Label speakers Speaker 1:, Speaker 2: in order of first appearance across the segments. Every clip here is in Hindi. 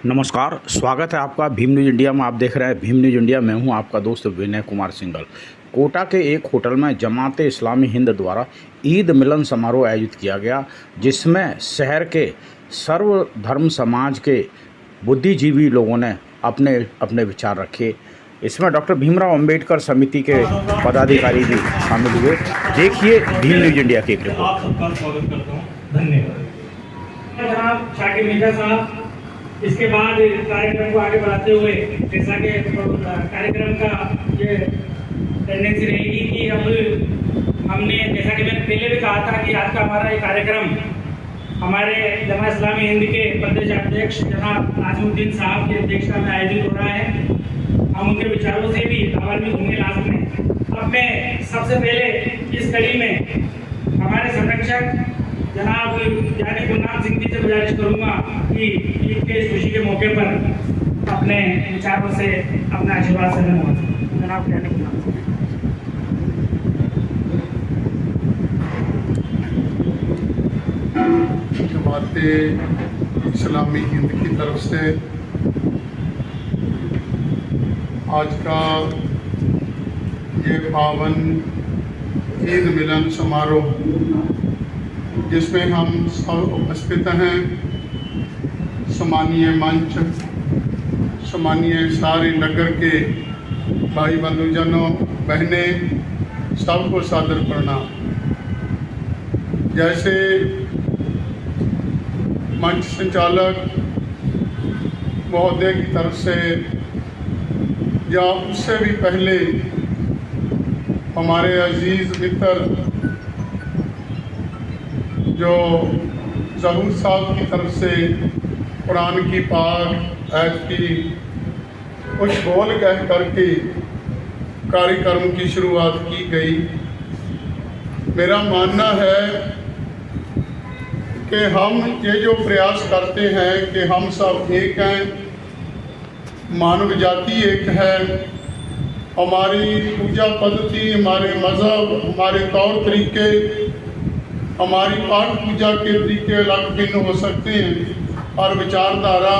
Speaker 1: नमस्कार, स्वागत है आपका भीम न्यूज़ इंडिया में। आप देख रहे हैं भीम न्यूज़ इंडिया। मैं हूं आपका दोस्त विनय कुमार सिंघल। कोटा के एक होटल में जमात इस्लामी हिंद द्वारा ईद मिलन समारोह आयोजित किया गया, जिसमें शहर के सर्वधर्म समाज के बुद्धिजीवी लोगों ने अपने अपने विचार रखे। इसमें डॉक्टर भीमराव अंबेडकर समिति के पदाधिकारी भी शामिल हुए। देखिए भीम न्यूज़ इंडिया की एक रिपोर्ट।
Speaker 2: धन्यवाद जनाब शाकिर मिर्जा साहब। इसके बाद कार्यक्रम को आगे बढ़ाते हुए, जैसा कि कार्यक्रम का ये टेंडेंसी रहेगी कि अब हमने, जैसा कि मैंने पहले भी कहा था कि आज का हमारा ये कार्यक्रम हमारे जमात इस्लामी हिंद के प्रदेश अध्यक्ष जनाब नाजिमुद्दीन साहब की अध्यक्षता में आयोजित हो रहा है। हम उनके विचारों से भी लाभान्वित होंगे लास्ट में। अब मैं सबसे पहले इस कड़ी में हमारे संरक्षक जनाब यानी गुरनाम सिंह जी से गुजारिश करूंगा कि ईद के इस खुशी के मौके पर अपने विचारों से अपना आशीर्वाद से जनाब यानी गुरनाम सिंह।
Speaker 3: जमात इस्लामी हिंद की तरफ से आज का ये पावन ईद मिलन समारोह, जिसमें हम सब उपस्थित हैं, सम्मानीय मंच, सम्मानीय सारे नगर के भाई बंधुजनों, बहनें, सबको सादर प्रणाम। जैसे मंच संचालक महोदय की तरफ से या उससे भी पहले हमारे अजीज़ मित्र जो ज़हूर साहब की तरफ से कुरान की पाक आयत की कुछ बोल कह करके कार्यक्रम की शुरुआत की गई। मेरा मानना है कि हम ये जो प्रयास करते हैं कि हम सब एक हैं, मानव जाति एक है, हमारी पूजा पद्धति, हमारे मज़हब, हमारे तौर तरीके, हमारी पाठ पूजा के तरीके अलग भिन्न हो सकते हैं, और विचारधारा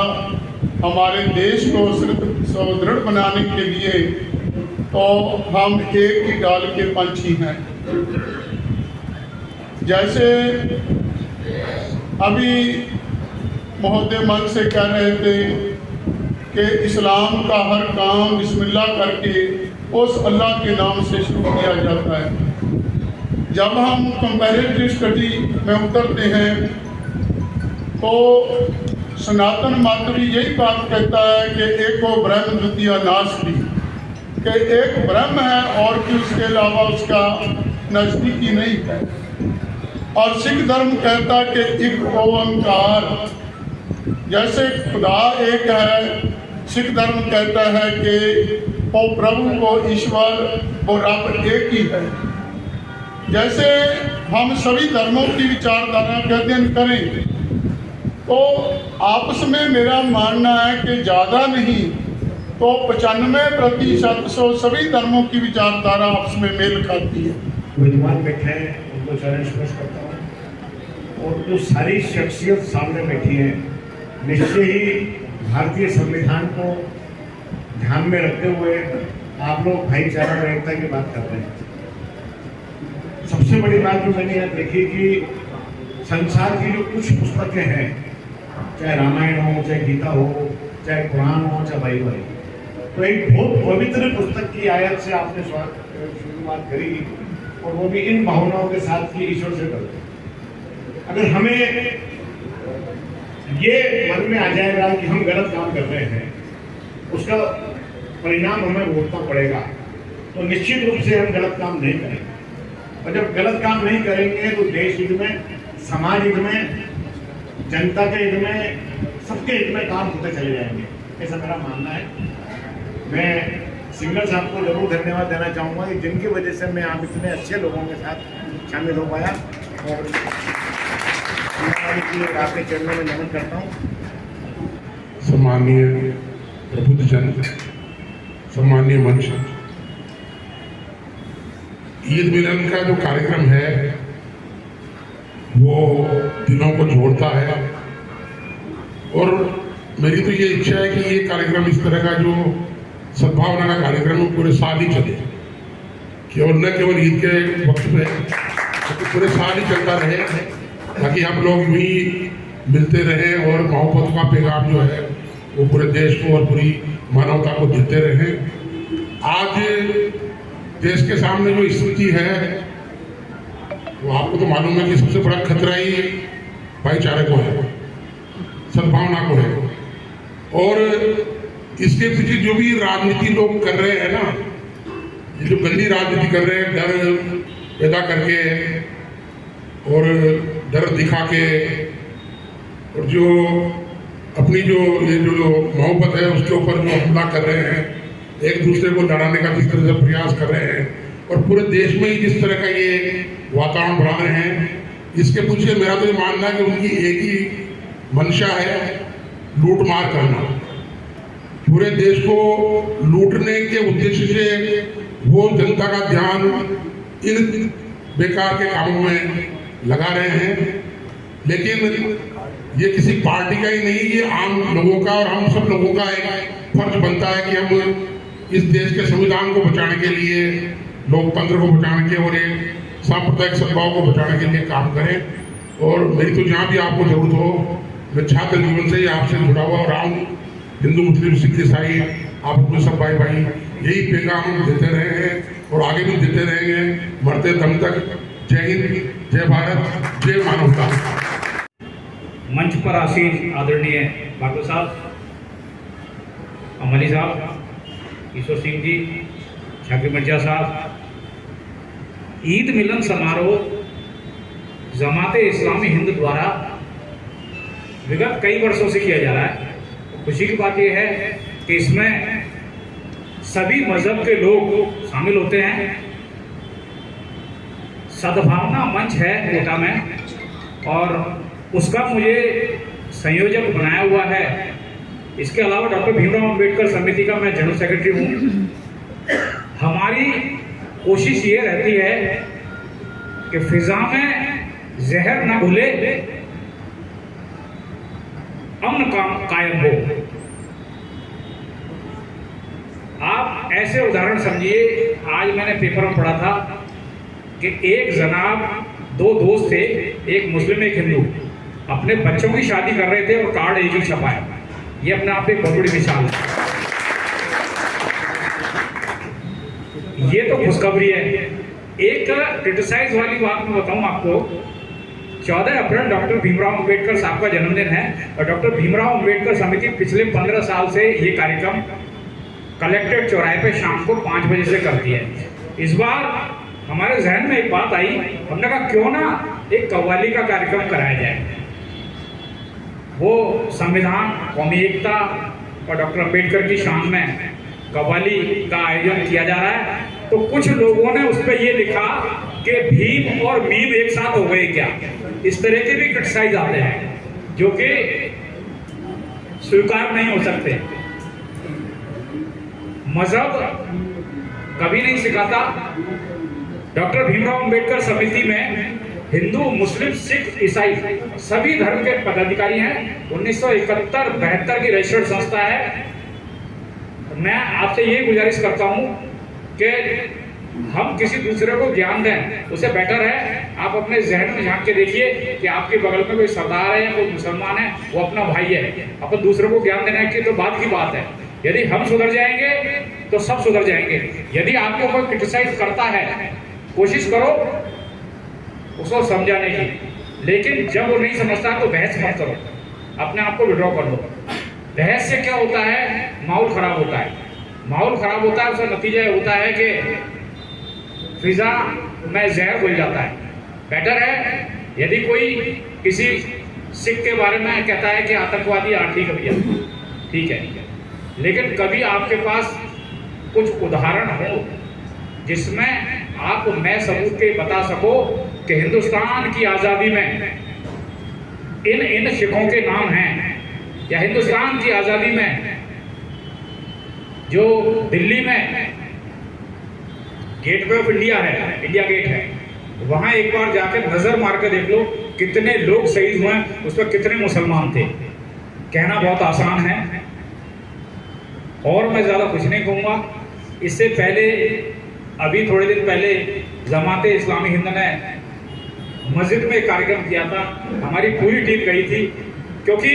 Speaker 3: हमारे देश को सुदृढ़ बनाने के लिए तो हम एक ही डाल के पंछी हैं। जैसे अभी महोदय मन से कह रहे थे कि इस्लाम का हर काम बिस्मिल्लाह करके उस अल्लाह के नाम से शुरू किया जाता है। जब हम कंपैरेटिव स्टडी में उतरते हैं तो सनातन मत भी यही बात कहता है कि एको ब्रह्म द्वितीय नास्ति, कि एक ब्रह्म है और कि उसके अलावा उसका नज़दीकी नहीं है। और सिख धर्म कहता है कि एक ओंकार, जैसे खुदा एक है, सिख धर्म कहता है कि वो प्रभु, वो ईश्वर, वो रब एक ही है। जैसे हम सभी धर्मों की विचारधारा का अध्ययन करें तो आपस में मेरा मानना है कि ज़्यादा नहीं तो 95% सभी धर्मों की विचारधारा आपस में मेल खाती है।
Speaker 4: विद्वान बैठे हैं, उनको चरण स्पर्श करता हूँ, और जो सारी शख्सियत सामने बैठी है, निश्चय ही भारतीय संविधान को ध्यान में रखते हुए आप लोग भाईचारा और एकता की बात कर रहे हैं। सबसे बड़ी बात जो मैंने यहाँ देखी कि संसार की जो कुछ पुस्तकें हैं, चाहे रामायण हो, चाहे गीता हो, चाहे कुरान हो, चाहे बाइबल, तो एक बहुत पवित्र पुस्तक की आयत से आपने शुरुआत करी, और वो भी इन भावनाओं के साथ कि ईश्वर से डरो। अगर हमें ये मन में आ जाएगा कि हम गलत काम कर रहे हैं, उसका परिणाम हमें भुगतना पड़ेगा, तो निश्चित रूप से हम गलत काम नहीं करेंगे। और जब गलत काम नहीं करेंगे तो देश हित में, समाज हित में, जनता के हित में, सबके हित में काम होते चले जाएंगे, ऐसा मेरा मानना है। मैं सिंघल साहब को जरूर धन्यवाद देना चाहूँगा कि जिनकी वजह से मैं आप इतने अच्छे लोगों के साथ शामिल हो पाया, और आपके चरणों में नमन करता हूँ।
Speaker 5: सम्मानीय प्रबुद्धजन, सम्मानीय मंच, ईद मिलन का जो कार्यक्रम है वो दिलों को जोड़ता है और मेरी तो ये इच्छा है कि ये कार्यक्रम इस तरह का जो सद्भावना का कार्यक्रम है पूरे साल ही चले, केवल न केवल ईद के वक्त में, तो पूरे साल ही चलता रहे, ताकि हम लोग भी मिलते रहें और मोहब्बत का पैगाम जो है वो पूरे देश को और पूरी मानवता को देते रहें। आज देश के सामने जो स्थिति है वो आपको तो मालूम है कि सबसे बड़ा खतरा ही भाईचारे को है, सद्भावना को है। और इसके पीछे जो भी राजनीति लोग कर रहे हैं ना, ये जो गंदी राजनीति कर रहे हैं, डर पैदा करके और डर दिखा के, और जो अपनी जो ये जो मोहब्बत है उसके ऊपर जो हमला कर रहे हैं, एक दूसरे को लड़ाने का जिस तरह से प्रयास कर रहे हैं और पूरे देश में ही जिस तरह का ये वातावरण बढ़ा रहे हैं, इसके पीछे मेरा तो ये मानना है कि उनकी एक ही मंशा है, लूट मार करना। पूरे देश को लूटने के उद्देश्य से वो जनता का ध्यान इन बेकार के कामों में लगा रहे हैं। लेकिन ये किसी पार्टी का ही नहीं, ये आम लोगों का और हम सब लोगों का एक फर्ज बनता है कि हम इस देश के संविधान को बचाने के लिए, लोकतंत्र को बचाने के और एक सांप्रदायिक सद्भाव को बचाने के लिए काम करें। और मेरी तो जहाँ भी आपको जरूरत हो, मैं छात्र जीवन से ही आपसे जुड़ा हुआ रहा हूँ। हिंदू मुस्लिम सिख ईसाई आप में सब भाई भाई यही पैगाम हम देते रहे हैं और आगे भी देते रहेंगे मरते दम तक। जय हिंद, जय भारत, जय मानवता।
Speaker 2: मंच पर आसीन आदरणीय बाटू साहब, अमली साहब, ईश्वर सिंह जी, शाकिर मिर्जा साहब, ईद मिलन समारोह जमाते इस्लामी हिंद द्वारा विगत कई वर्षों से किया जा रहा है। खुशी की बात यह है कि इसमें सभी मजहब के लोग शामिल होते हैं। सद्भावना मंच है कोटा में और उसका मुझे संयोजक बनाया हुआ है। इसके अलावा डॉक्टर भीमराव अंबेडकर समिति का मैं जनरल सेक्रेटरी हूँ। हमारी कोशिश ये रहती है कि फिजा में जहर न घुले, अमन कायम हो। आप ऐसे उदाहरण समझिए, आज मैंने पेपर में पढ़ा था कि एक जनाब, दो दोस्त थे, एक मुस्लिम एक हिंदू, अपने बच्चों की शादी कर रहे थे और कार्ड एक ही छपाया। ये अपने आप एक बहुत बड़ी मिसाल है। ये तो खुशखबरी है। एक क्रिटिसाइज वाली बात मैं बताऊं आपको, 14 अप्रैल डॉक्टर भीमराव अंबेडकर साहब का जन्मदिन है और डॉक्टर भीमराव अंबेडकर समिति पिछले 15 साल से ये कार्यक्रम कलेक्ट्रेट चौराहे पे शाम को 5 बजे से करती है। इस बार हमारे जहन में एक बात आई, हमने कहा क्यों ना एक कव्वाली का कार्यक्रम कराया जाए। वो संविधान, कौमी एकता और डॉक्टर अंबेडकर की शान में कव्वाली का आयोजन किया जा रहा है। तो कुछ लोगों ने उस पर ये लिखा कि भीम और मीम एक साथ हो गए क्या। इस तरह के भी क्रिटिसाइज आते हैं जो कि स्वीकार नहीं हो सकते। मजहब कभी नहीं सिखाता। डॉक्टर भीमराव अंबेडकर समिति में हिंदू, मुस्लिम, सिख, ईसाई सभी धर्म के पदाधिकारी हैं। 1971-72 की रजिस्टर्ड संस्था है। मैं आपसे ये गुजारिश करता हूं कि हम किसी दूसरे को ज्ञान दें, उससे बेटर है आप अपने जहन में झांक के देखिए कि आपके बगल में कोई सरदार है, कोई मुसलमान है, वो अपना भाई है। अपन दूसरे को ज्ञान देने की तो बात की बात है। यदि हम सुधर जाएंगे तो सब सुधर जाएंगे। यदि आपको कोई क्रिटिसाइज करता है, कोशिश करो उसको समझाने की, लेकिन जब वो नहीं समझता तो बहस मत करो, अपने आप को विड्रॉ कर लो। बहस से क्या होता है, माहौल खराब होता है। माहौल खराब होता है, उसका नतीजा होता है कि फिजा में जहर घुल जाता है। बेटर है यदि कोई किसी सिख के बारे में कहता है कि आतंकवादी, ठीक है भैया, ठीक है, लेकिन कभी आपके पास कुछ उदाहरण हो जिसमें आप मैं सबूत के बता सको कि हिंदुस्तान की आज़ादी में इन सिखों के नाम हैं, या हिंदुस्तान की आज़ादी में जो दिल्ली में गेटवे ऑफ इंडिया है, इंडिया गेट है, वहां एक बार जाकर नजर मार कर देख लो कितने लोग शहीद हुए, उस पर कितने मुसलमान थे। कहना बहुत आसान है और मैं ज़्यादा कुछ नहीं कहूँगा। इससे पहले अभी थोड़े दिन पहले जमाते इस्लामी हिंद ने मस्जिद में एक कार्यक्रम किया था, हमारी पूरी टीम गई थी, क्योंकि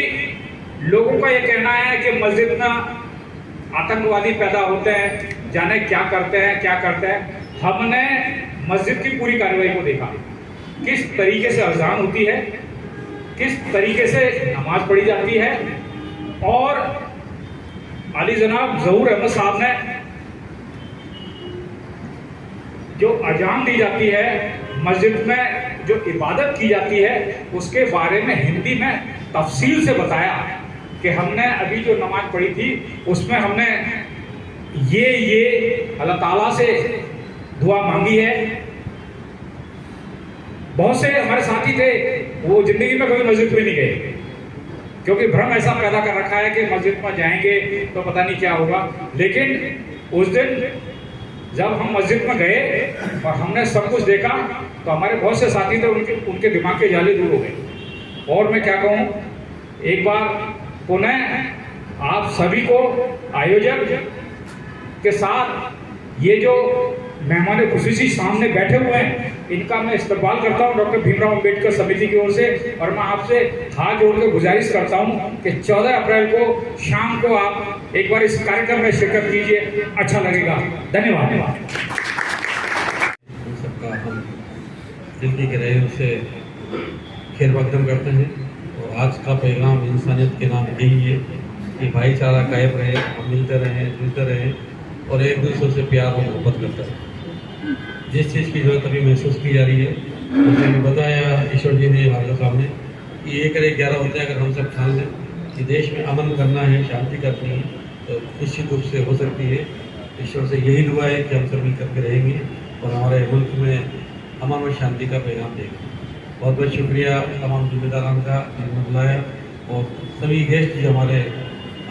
Speaker 2: लोगों का ये कहना है कि मस्जिद में आतंकवादी पैदा होते हैं, जाने क्या करते हैं। हमने मस्जिद की पूरी कार्रवाई को देखा, किस तरीके से अज़ान होती है, किस तरीके से नमाज पढ़ी जाती है, और अली जनाब ज़हूर अहमद साहब ने जो अजान दी जाती है, मस्जिद में जो इबादत की जाती है, उसके बारे में हिंदी में तफसील से बताया कि हमने अभी जो नमाज पढ़ी थी उसमें हमने ये अल्लाह ताला से दुआ मांगी है। बहुत से हमारे साथी थे, वो जिंदगी में कभी मस्जिद में नहीं गए, क्योंकि भ्रम ऐसा पैदा कर रखा है कि मस्जिद में जाएंगे तो पता नहीं क्या होगा। लेकिन उस दिन जब हम मस्जिद में गए और हमने सब कुछ देखा तो हमारे बहुत से साथी थे, उनके दिमाग के जाले दूर हो गए। और मैं क्या कहूँ, एक बार पुनः आप सभी को आयोजक के साथ ये जो मेहमान खुसूसी सामने बैठे हुए हैं, इनका मैं इस्तकबाल करता हूं डॉक्टर भीमराव अंबेडकर समिति की ओर से, और मैं आपसे हाथ जोड़ के गुजारिश करता हूं कि 14 अप्रैल को शाम को आप एक बार इस कार्यक्रम में शिरकत कीजिए, अच्छा लगेगा। धन्यवाद।
Speaker 6: सबका हम दिल्ली के रहे उसे खैर मकदम करते हैं, और आज का पैगाम इंसानियत के नाम यही है कि भाईचारा कायम रहे, हम मिलते रहें, जुलते रहें और एक दूसरे से प्यार और मोहब्बत करते रहें। जिस चीज़ की जरूरत अभी महसूस की जा रही है, उसे बताया ईश्वर जी ने हमारे सामने कि 1 और 1 11 होते हैं। अगर हम सब ठान लें कि देश में अमन करना है, शांति करनी है, तो निश्चित रूप से हो सकती है। ईश्वर से यही दुआ है कि हम सब मिल करके रहेंगे और हमारे मुल्क में अमन और शांति का पैगाम देंगे। बहुत बहुत शुक्रिया तमाम जिम्मेदारान का जिन्होंने बुलाया, और सभी गेस्ट जो हमारे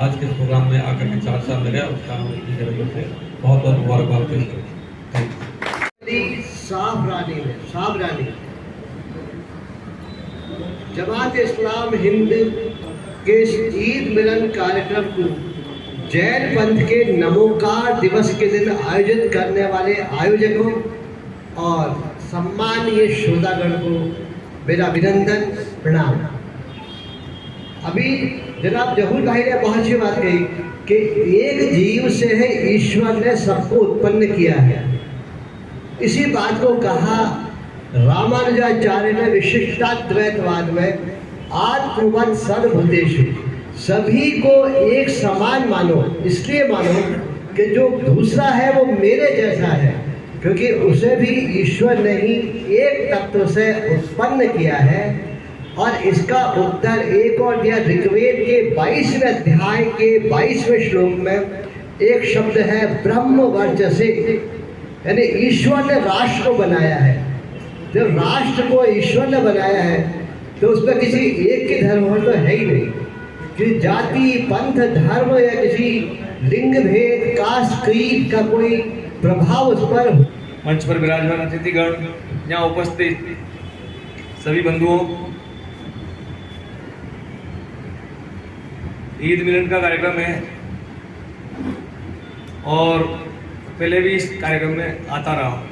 Speaker 6: आज के प्रोग्राम में आकर के 4 साल लगा, उसका हम इतनी जरूरत से बहुत बहुत मुबारकबाद पेश करें। Thank you.
Speaker 7: सावधानी जमात इस्लाम हिंद के ईद मिलन कार्यक्रम को जैन पंथ के नमोकार दिवस के दिन आयोजित करने वाले आयोजकों और सम्मानीय श्रोतागण को मेरा अभिनंदन, प्रणाम। अभी जनाब जहूर भाई ने बहुत अच्छी बात कही कि एक जीव से है ईश्वर ने सबको उत्पन्न किया है। इसी बात को कहा रामानुजाचार्य ने विशिष्टाद्वैतवाद में, आत्मवत् सर्वभूतेषु, सभी को एक समान मानो। इसलिए मानो कि जो दूसरा है वो मेरे जैसा है, क्योंकि उसे भी ईश्वर ने ही एक तत्व से उत्पन्न किया है। और इसका उत्तर एक और दिया ऋग्वेद के 22वें अध्याय के 22वें श्लोक में। एक शब्द है ब्रह्म वर्चसे, यानी ईश्वर ने राष्ट्र को बनाया है। जब राष्ट्र को ईश्वर ने बनाया है तो उसमें किसी एक की धर्म तो है ही नहीं, कि जाति, पंथ, धर्म या किसी लिंग भेद, कास्ट, क्रीड का कोई प्रभाव उस पर।
Speaker 8: मंच पर विराजमान अतिथिगण, यहाँ उपस्थित सभी बंधुओं, ईद मिलन का कार्यक्रम है और पहले भी इस कार्यक्रम में आता रहा।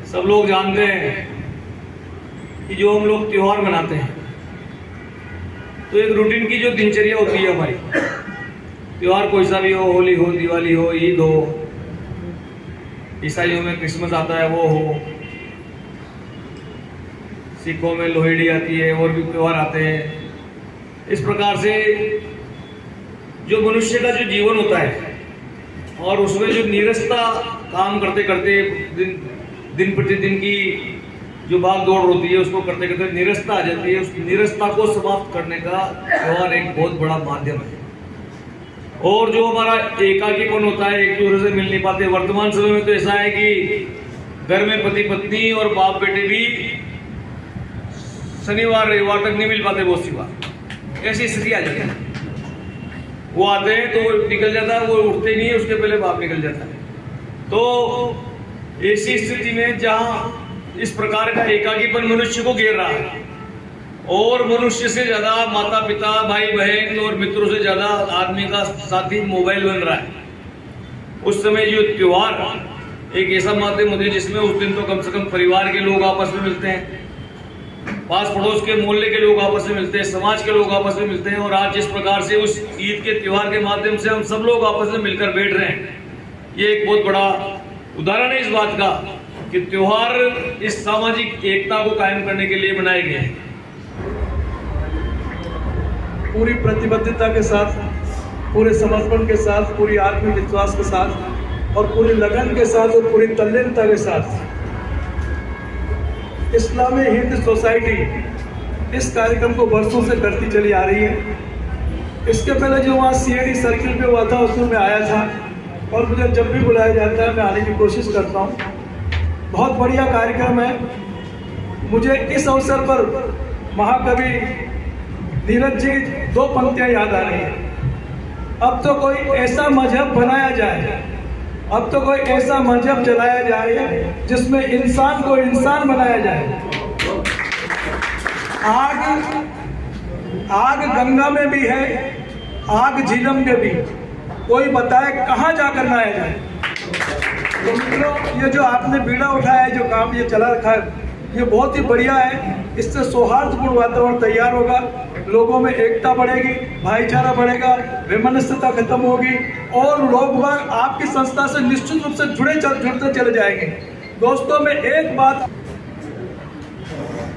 Speaker 8: सब लोग जानते हैं कि जो हम लोग त्योहार मनाते हैं तो एक रूटीन की जो दिनचर्या होती है हमारी, त्योहार कोई सा भी हो, होली हो, दिवाली हो, ईद हो, ईसाइयों में क्रिसमस आता है वो हो, सिखों में लोहड़ी आती है, और भी त्योहार आते हैं। इस प्रकार से जो मनुष्य का जो जीवन होता है और उसमें जो नीरसता काम करते करते दिन प्रतिदिन की जो भाग दौड़ होती है, उसको करते करते नीरसता आ जाती है। उस नीरसता को समाप्त करने का त्योहार एक बहुत बड़ा माध्यम है। और जो हमारा एकाकीपन होता है, एक दूसरे से मिल नहीं पाते, वर्तमान समय में तो ऐसा है कि घर में पति पत्नी और बाप बेटे भी शनिवार रविवार तक नहीं मिल पाते, बहुत सी बार ऐसी स्थिति आ जाती है। वो आते हैं तो वो निकल जाता है, वो उठते नहीं है, उसके पहले बाप निकल जाता है। तो ऐसी स्थिति में जहाँ इस प्रकार का एकाकीपन मनुष्य को घेर रहा है और मनुष्य से ज़्यादा माता पिता भाई बहन और मित्रों से ज़्यादा आदमी का साथी मोबाइल बन रहा है। उस समय जो त्योहार एक ऐसा माध्यम होता है जिसमें उस दिन तो कम से कम परिवार के लोग आपस में मिलते हैं, पास पड़ोस के मोहल्ले के लोग आपस में मिलते हैं, समाज के लोग आपस में मिलते हैं। और आज जिस प्रकार से उस ईद के त्योहार के माध्यम से हम सब लोग आपस में मिलकर बैठ रहे हैं, ये एक बहुत बड़ा उदाहरण है इस बात का कि त्योहार इस सामाजिक एकता को कायम करने के लिए बनाए गए हैं।
Speaker 9: पूरी प्रतिबद्धता के साथ, पूरे समर्पण के साथ, पूरी आत्मविश्वास के साथ और पूरी लगन के साथ और पूरी तल्लीनता के साथ इस्लामी हिंद सोसाइटी इस कार्यक्रम को वर्षों से करती चली आ रही है। इसके पहले जो वहाँ CID सर्किल पे हुआ था उसमें मैं आया था और मुझे जब भी बुलाया जाता है मैं आने की कोशिश करता हूँ। बहुत बढ़िया कार्यक्रम है। मुझे इस अवसर पर महाकवि नीरज जी की 2 पंक्तियाँ याद आ रही हैं। अब तो कोई ऐसा मजहब बनाया जाए, अब तो कोई ऐसा मजहब चलाया जाए जिसमें इंसान को इंसान बनाया जाए। आग गंगा में भी है, आग झीलम में भी, कोई बताए कहाँ जाकर नहाया जाए। तो मित्रों, ये जो आपने बीड़ा उठाया है, जो काम ये चला रखा है, ये बहुत ही बढ़िया है। इससे सौहार्दपूर्ण वातावरण तैयार होगा, लोगों में एकता बढ़ेगी, भाईचारा बढ़ेगा, वैमनस्यता खत्म होगी और लोग बाग आपकी संस्था से निश्चित रूप से जुड़ते चले जाएंगे। दोस्तों, में एक बात,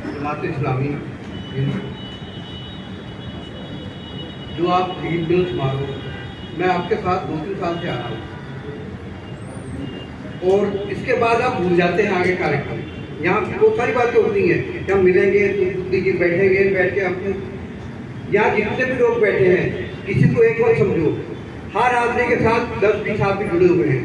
Speaker 7: जमात इस्लामी जो आप ईद मिलन समारोह, मैं आपके साथ 2-3 साल से आ रहा हूँ और इसके बाद आप भूल जाते हैं आगे कार्यक्रम। यहाँ बहुत सारी बातें होती हैं कि हम मिलेंगे, बैठेंगे, बैठ के हम यहाँ जितने भी लोग बैठे हैं, किसी को एक बात समझो, हर आदमी के साथ 10-20 आदमी जुड़े हुए हैं।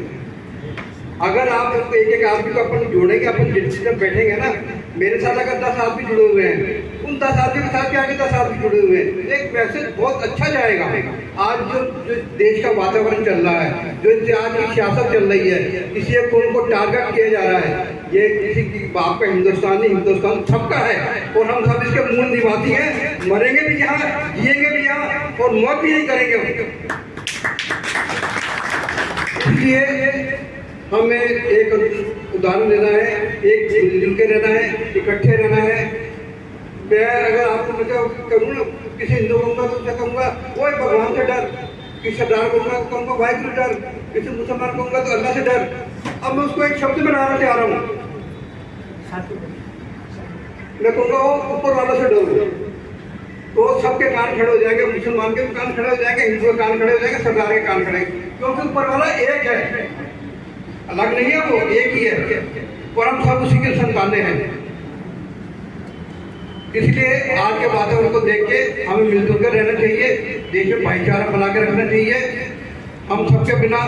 Speaker 7: अगर आप उसको एक आदमी को अपन जोड़ेंगे, अपन जब बैठेंगे ना, मेरे साथ अगर 10 आदमी जुड़े हुए हैं, उन 10 आदमी के साथ भी आगे 10 आदमी जुड़े हुए हैं, एक मैसेज बहुत अच्छा जाएगा। आज जो देश का वातावरण चल रहा है, जो आज की सियासत चल रही है, किसी एक को टारगेट किया जा रहा है, ये किसी की बाप का हिंदुस्तान नहीं, हिंदुस्तान सबका है और हम सब इसके मूल निवासी हैं। मरेंगे भी यहाँ, जिएंगे भी यहाँ और मौत भी नहीं करेंगे। इसलिए हमें एक उदाहरण देना है, एक मिलजुल के रहना है, इकट्ठे रहना है। मैं अगर आपको मतलब करूँ ना, किसी हिंदू कहूँगा तो क्या कहूँगा, वो भगवान से डर, किसी सरदार कहूँगा तो कहूँगा वाहिगुरु डर, किसी मुसलमान कहूँगा तो अल्लाह से डर। अब मैं उसको एक शब्द में लाना चाह रहा हूँ, मैं कहूँगा वो ऊपर वाला से डरो, तो सबके कान खड़े हो जाएंगे, मुसलमान के भी कान खड़े हो जाएंगे, हिंदू के कान खड़े हो जाएंगे, सरदार के कान खड़े, क्योंकि ऊपर वाला एक है, अलग नहीं है, वो एक ही है और हम सब उसी के संतानें हैं। इसलिए आज के वातावरण को देख के हमें मिलजुल कर रहना चाहिए, देश में भाईचारा बना के रखना चाहिए। हम सबके बिना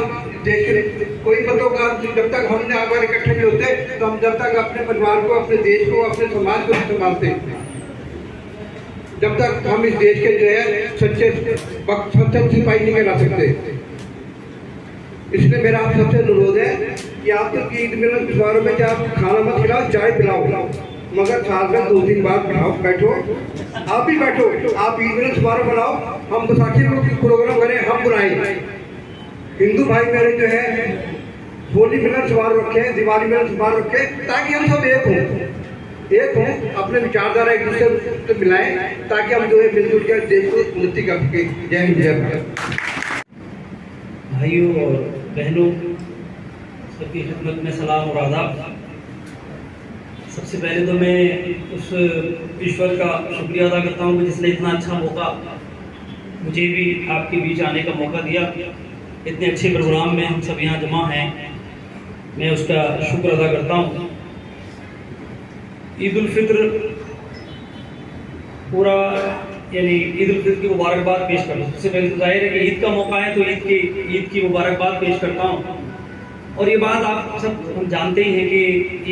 Speaker 7: देश के कोई मतों का, जब तक हमने आकर इकट्ठे नहीं होते तो हम जब तक अपने परिवार को, अपने देश को, अपने समाज को नहीं संभालते, जब तक हम इस देश के जो है सच्चे सिपाही नहीं कहला सकते। इसलिए मेरा आप सबसे अनुरोध है कि आप तो ईद मिलन त्योहारों में क्या आप खाना मत खिलाओ, चाय पिलाओ, मगर साल में 2-3 बार बैठो, आप भी बैठो, आप ईद मिलन त्योहार बनाओ, हम बैसाखी में प्रोग्राम करें, हम बुलाएं। हिंदू भाई मेरे जो है होली मिलन त्योहार रखें, दिवाली मिलन त्योहार रखें, ताकि हम सब एक हों, अपने विचारधारा एक दूसरे से मिलाएं, ताकि हम जो है मिलजुल कर देश को उन्नति कर सकें। जय हिंद, जय भारत।
Speaker 10: भाइयों और बहनों, सबकी खिदमत में सलाम और आदाब। सबसे पहले तो मैं उस ईश्वर का शुक्रिया अदा करता हूँ कि जिसने इतना अच्छा मौका मुझे भी आपके बीच आने का मौका दिया। इतने अच्छे प्रोग्राम में हम सब यहाँ जमा हैं, मैं उसका शुक्र अदा करता हूँ। ईद उल फित्र पूरा यानी ईद उल फित्र की मुबारकबाद पेश करता हूँ। सबसे पहले तो जाहिर है कि ईद का मौका है तो ईद की मुबारकबाद पेश करता हूँ। और ये बात आप सब हम जानते ही हैं कि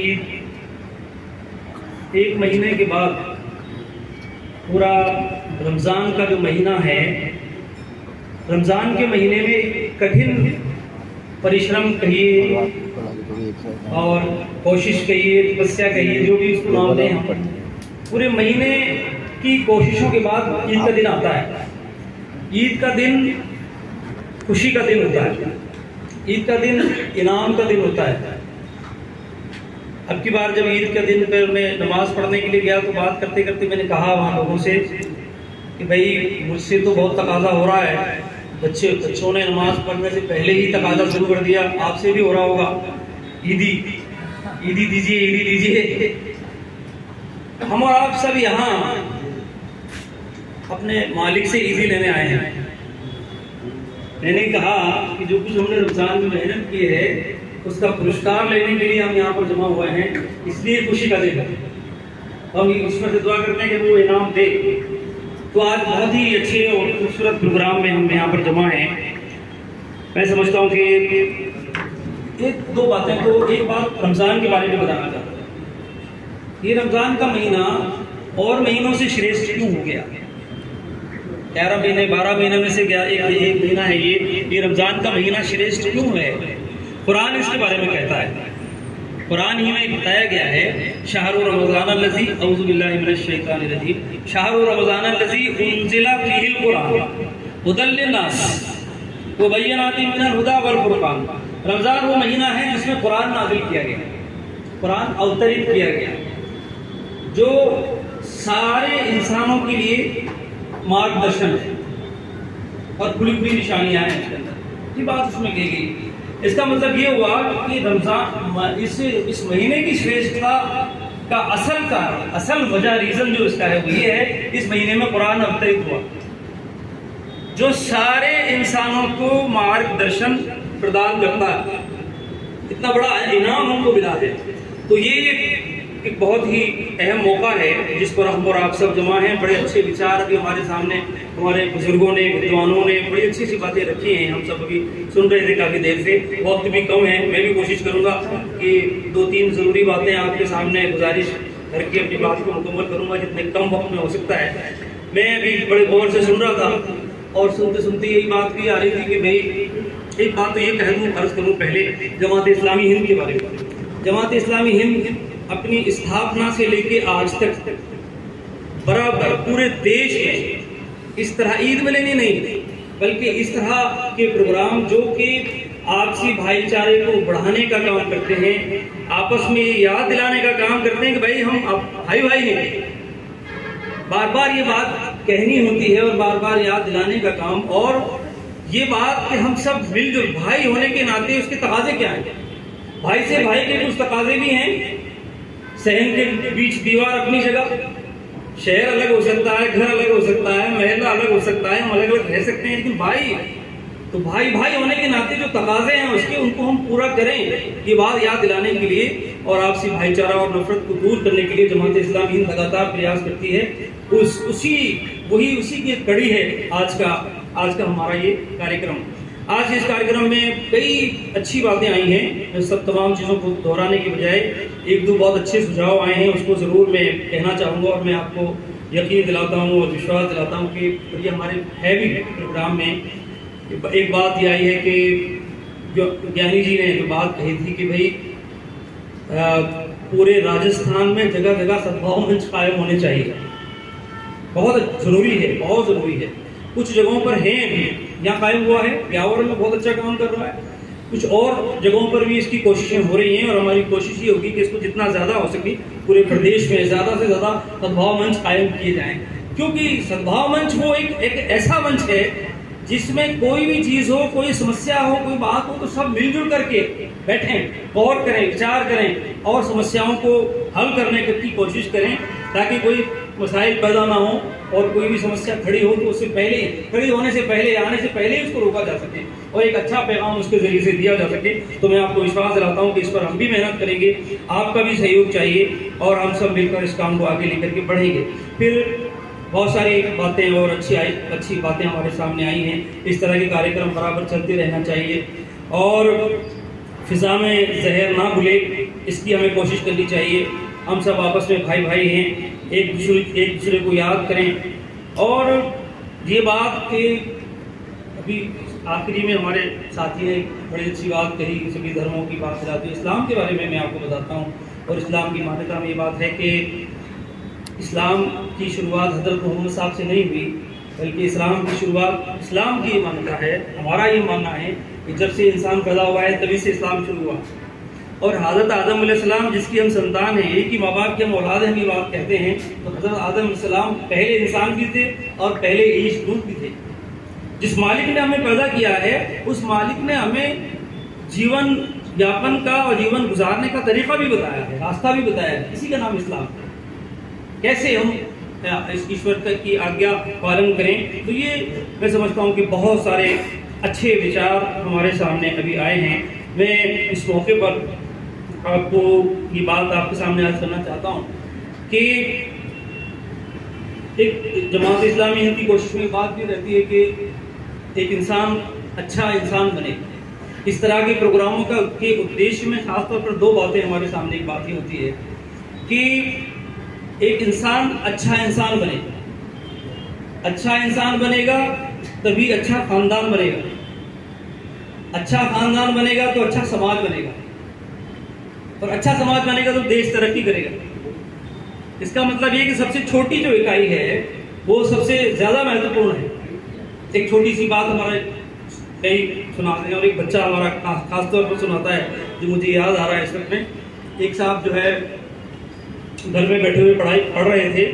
Speaker 10: ईद 1 महीने के बाद पूरा रमज़ान का जो महीना है, रमज़ान के महीने में कठिन परिश्रम कहिए और कोशिश कहिए, तपस्या कहिए, जो भी उसको नाम दें, हम पूरे महीने की कोशिशों के बाद ईद का दिन आता है। ईद का दिन खुशी का दिन होता है, ईद का दिन इनाम का दिन होता है। अब की बार जब ईद के दिन पर मैं नमाज़ पढ़ने के लिए गया तो बात करते करते मैंने कहा वहाँ लोगों से कि भाई मुझसे तो बहुत तकाजा हो रहा है, बच्चों ने नमाज पढ़ने से पहले ही तकाजा शुरू कर दिया, आपसे भी हो रहा होगा, ईदी दीजिए, ईदी दीजिए। हम और आप सब यहाँ अपने मालिक से ईदी लेने आए हैं। मैंने कहा कि जो कुछ हमने रमजान में मेहनत की है उसका पुरस्कार लेने के लिए हम यहाँ पर जमा हुए हैं, इसलिए खुशी का दिन है। हम ईश्वर से दुआ करते हैं कि वो इनाम दे। तो आज बहुत ही अच्छे और खूबसूरत प्रोग्राम में हम यहाँ पर जमा हैं। मैं समझता हूँ कि एक दो बातें, तो एक बात रमज़ान के बारे में बताना चाहता हूँ। ये रमज़ान का महीना और महीनों से श्रेष्ठ क्यों हो गया? 11 महीने 12 महीने में से एक महीना है ये रमज़ान का महीना श्रेष्ठ क्यों है? कुरान इसके बारे में कहता है। कुरान ही में बताया गया है, शहरु रमज़ानल्लज़ी औज़ु बिल्लाहि मिनश शैतानिर रजीम, शहरु रमज़ानल्लज़ी उन्ज़िला फ़ीहिल कुरान हुदल लिन्नास व बय्यिनातिन मिनल हुदा वल फ़ुरक़ान। रमज़ान वो महीना है जिसमें कुरान नाज़िल किया गया, कुरान अवतरित किया गया, जो सारे इंसानों के लिए मार्गदर्शन है और खुली खुली निशानियाँ हैं इसके अंदर। ये बात उसमें कही गई। इसका मतलब ये हुआ कि रमज़ान इस महीने की श्रेष्ठता का असल वजह, रीज़न जो इसका है वो ये है, इस महीने में कुरान अवतरित हुआ जो सारे इंसानों को मार्गदर्शन प्रदान करता है। इतना बड़ा इनाम हमको मिला है। तो ये एक बहुत ही अहम मौका है जिस पर हम और आप सब जमा हैं। बड़े अच्छे विचार अभी हमारे सामने हमारे बुजुर्गों ने, विद्वानों ने बड़ी अच्छी सी बातें रखी हैं। हम सब अभी सुन रहे थे काफ़ी देर से, वक्त भी कम है। मैं भी कोशिश करूंगा कि 2-3 ज़रूरी बातें आपके सामने गुजारिश करके अपनी बात को मुकम्मल करूंगा जितने कम वक्त में हो सकता है। मैं अभी बड़े गौर से सुन रहा था और सुनते सुनते यही बात भी आ रही थी कि भाई एक बात तो ये कह दूँ, अर्ज़ करूँ पहले जमात इस्लामी हिंद के बारे में। जमात इस्लामी हिंद अपनी स्थापना से लेके आज तक बराबर पूरे देश में इस तरह ईद मिलेनी नहीं, बल्कि इस तरह के प्रोग्राम जो कि आपसी भाईचारे को बढ़ाने का काम करते हैं, आपस में याद दिलाने का काम करते हैं कि भाई हम अब भाई हैं। बार बार ये बात कहनी होती है और बार बार याद दिलाने का काम, और ये बात कि हम सब मिलजुल भाई होने के नाते उसके तकाजे क्या हैं। भाई से भाई के कुछ तकाजे भी हैं। सहन के बीच दीवार अपनी जगह, शहर अलग हो सकता है, घर अलग हो सकता है, महल अलग हो सकता है, हम अलग अलग रह सकते हैं, लेकिन भाई होने के नाते जो तकाजे हैं उसके उनको हम पूरा करें। ये बात याद दिलाने के लिए और आपसी भाईचारा और नफरत को दूर करने के लिए जमात इस्लामी हिंद लगातार प्रयास करती है। उसी की कड़ी है आज का हमारा ये कार्यक्रम। आज इस कार्यक्रम में कई अच्छी बातें आई हैं। मैं सब तमाम चीज़ों को दोहराने के बजाय एक दो बहुत अच्छे सुझाव आए हैं, उसको ज़रूर मैं कहना चाहूँगा और मैं आपको यकीन दिलाता हूँ और विश्वास दिलाता हूँ कि ये हमारे है भी प्रोग्राम में। एक बात ये आई है कि जो ज्ञानी जी ने जो बात कही थी कि भाई पूरे राजस्थान में जगह जगह सद्भाव मंच कायम होने चाहिए। बहुत ज़रूरी है, बहुत ज़रूरी है। कुछ जगहों पर हैं भी, यहाँ कायम हुआ है, ब्यावर में बहुत अच्छा काम कर रहा है, कुछ और जगहों पर भी इसकी कोशिशें हो रही हैं और हमारी कोशिश ये होगी कि इसको जितना ज़्यादा हो सके पूरे प्रदेश में ज़्यादा से ज़्यादा सद्भाव मंच कायम किए जाएँ। क्योंकि सद्भाव मंच वो एक ऐसा मंच है जिसमें कोई भी चीज़ हो, कोई समस्या हो, कोई बात हो, तो सब मिलजुल करके बैठें, गौर करें, विचार करें और समस्याओं को हल करने की कोशिश करें, ताकि कोई मसाइल पैदा ना हो और कोई भी समस्या खड़ी हो तो उससे पहले, खड़ी होने से पहले, आने से पहले ही उसको रोका जा सके और एक अच्छा पैगाम उसके जरिए से दिया जा सके। तो मैं आपको विश्वास दिलाता हूँ कि इस पर हम भी मेहनत करेंगे, आपका भी सहयोग चाहिए और हम सब मिलकर इस काम को आगे लेकर के बढ़ेंगे। फिर बहुत सारी बातें और अच्छी बातें हमारे सामने आई हैं। इस तरह के कार्यक्रम बराबर चलते रहना चाहिए और फिजा में जहर ना घुले, इसकी हमें कोशिश करनी चाहिए। हम सब आपस में भाई हैं, एक दूसरे को याद करें। और ये बात कि अभी आखिरी में हमारे साथी ने बड़ी अच्छी बात कही, सभी धर्मों की बात कराती है। इस्लाम के बारे में मैं आपको बताता हूँ और इस्लाम की मान्यता में ये बात है कि इस्लाम की शुरुआत हज़रत मोहम्मद साहब से नहीं हुई, बल्कि इस्लाम की शुरुआत, इस्लाम की ये मान्यता है, हमारा ये मानना है कि जब से इंसान पैदा हुआ है तभी से इस्लाम शुरू हुआ। और हज़रत आदम अलैहिस्सलाम जिसकी हम संतान हैं, एक ही माँ बाप के हम औलाद हैं, हम ये बात कहते हैं, तो हज़रत आदम अलैहिस्सलाम पहले इंसान भी थे और पहले ईश दूत भी थे। जिस मालिक ने हमें पैदा किया है उस मालिक ने हमें जीवन यापन का और जीवन गुजारने का तरीका भी बताया है, रास्ता भी बताया है, इसी का नाम इस्लाम है। कैसे हम इस ईश्वर की आज्ञा पालन करें, तो ये मैं समझता हूँ कि बहुत सारे अच्छे विचार हमारे सामने अभी आए हैं। मैं इस मौके पर आपको ये बात आपके सामने आज करना चाहता हूँ कि एक जमात इस्लामी हिंद की कोशिश में बात भी रहती है कि एक इंसान अच्छा इंसान बने। इस तरह के प्रोग्रामों का के उद्देश्य में खासतौर पर दो बातें हमारे सामने एक बात ही होती है कि एक इंसान अच्छा इंसान बनेगा। अच्छा इंसान बनेगा तभी अच्छा खानदान बनेगा, अच्छा खानदान बनेगा तो अच्छा समाज बनेगा, और अच्छा समाज बनेगा तो देश तरक्की करेगा। इसका मतलब ये कि सबसे छोटी जो इकाई है वो सबसे ज़्यादा महत्वपूर्ण है। एक छोटी सी बात हमारे कई सुनाते हैं और एक बच्चा हमारा खास तौर पर सुनाता है जो मुझे याद आ रहा है इस वक्त में। एक साहब जो है घर में बैठे हुए पढ़ रहे थे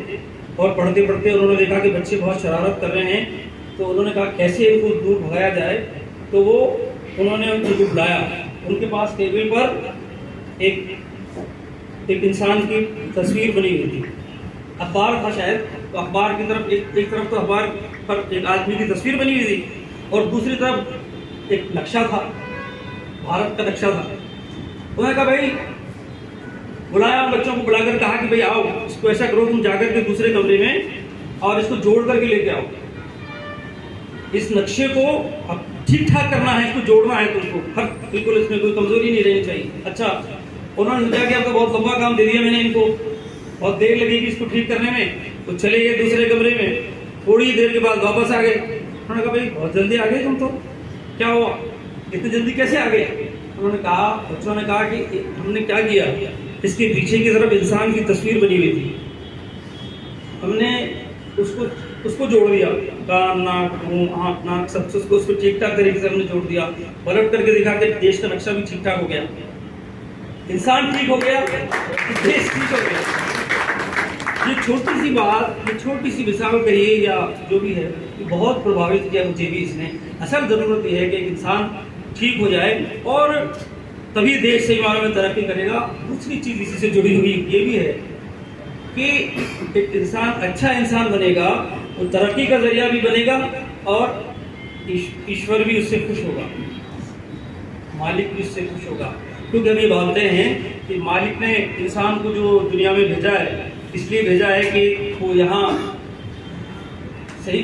Speaker 10: और पढ़ते पढ़ते उन्होंने देखा कि बच्चे बहुत शरारत कर रहे हैं, तो उन्होंने कहा कैसे इनको दूर भगाया जाए। तो वो उन्होंने उनको बुलाया, उनके पास टेबल पर एक इंसान की तस्वीर बनी हुई थी, अखबार था शायद, तो अखबार की तरफ एक तरफ तो अखबार पर एक आदमी की तस्वीर बनी हुई थी और दूसरी तरफ एक नक्शा था, भारत का नक्शा था। उन्होंने कहा भाई, बुलाया बच्चों को, बुलाकर कहा कि भाई आओ, इसको ऐसा करो तुम जाकर के दूसरे कमरे में और इसको जोड़ करके लेके आओ। इस नक्शे को अब ठीक ठाक करना है, इसको जोड़ना है तुमको, हर बिल्कुल इसमें कोई कमजोरी नहीं रहनी चाहिए। अच्छा, उन्होंने सोचा कि अब तो बहुत लंबा काम दे दिया मैंने इनको, बहुत देर लगेगी इसको ठीक करने में, तो चले गए दूसरे कमरे में। थोड़ी देर के बाद वापस आ गए। उन्होंने कहा भाई बहुत जल्दी आ गए तुम, तो क्या हुआ, इतनी जल्दी कैसे आ गए? उन्होंने कहा, बच्चों ने कहा कि हमने क्या किया, इसके पीछे की तरफ इंसान की तस्वीर बनी हुई थी, हमने उसको जोड़ दिया, कान नाक मुंह आँख नाक सब उसको ठीक ठाक तरीके से हमने जोड़ दिया। पलट करके दिखा कि देश का नक्शा भी ठीक ठाक हो गया, इंसान ठीक हो गया, देश ठीक हो गया। ये छोटी सी बात, ये छोटी सी मिसाल कहिए या जो भी है, ये बहुत प्रभावित किया मुझे भी इसने। असल ज़रूरत यह है कि एक इंसान ठीक हो जाए और तभी देश सही मायनों में तरक्की करेगा। दूसरी चीज़ इसी से जुड़ी हुई ये भी है कि एक इंसान अच्छा इंसान बनेगा, वो तरक्की का जरिया भी बनेगा और ईश्वर भी उससे खुश होगा, मालिक भी उससे खुश होगा। क्योंकि हम ये मानते हैं कि मालिक ने इंसान को जो दुनिया में भेजा है इसलिए भेजा है कि वो यहाँ सही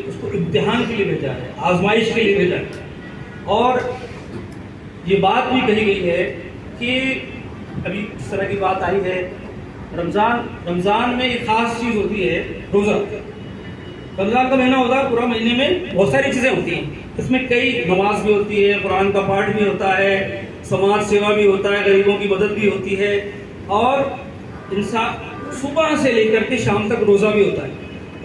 Speaker 10: उसको इम्तिहान के लिए भेजा है, आजमाइश के लिए भेजा है। और ये बात भी कही गई है कि अभी इस तरह की बात आई है, रमज़ान में एक ख़ास चीज़ होती है, रोज़ा। रमज़ान का महीना होता है, पूरा महीने में बहुत सारी चीज़ें होती हैं, इसमें कई नमाज भी होती है, कुरान का पाठ भी होता है, समाज सेवा भी होता है, गरीबों की मदद भी होती है, और इंसान सुबह से लेकर के शाम तक रोज़ा भी होता है।